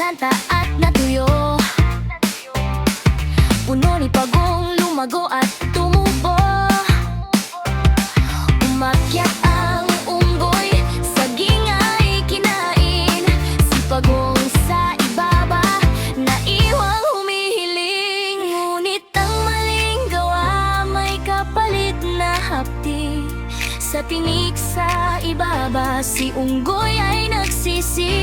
nasalanta at natuyo. Puno ni pagong lumago at tumubo. Umakyat ang unggoy, saging ay kinain. Si pagong sa ibaba, naiwang humihiling. Ngunit ang maling gawa, may kapalit na hapdi. Sa tinik sa ibaba, si unggoy ay nagsisi.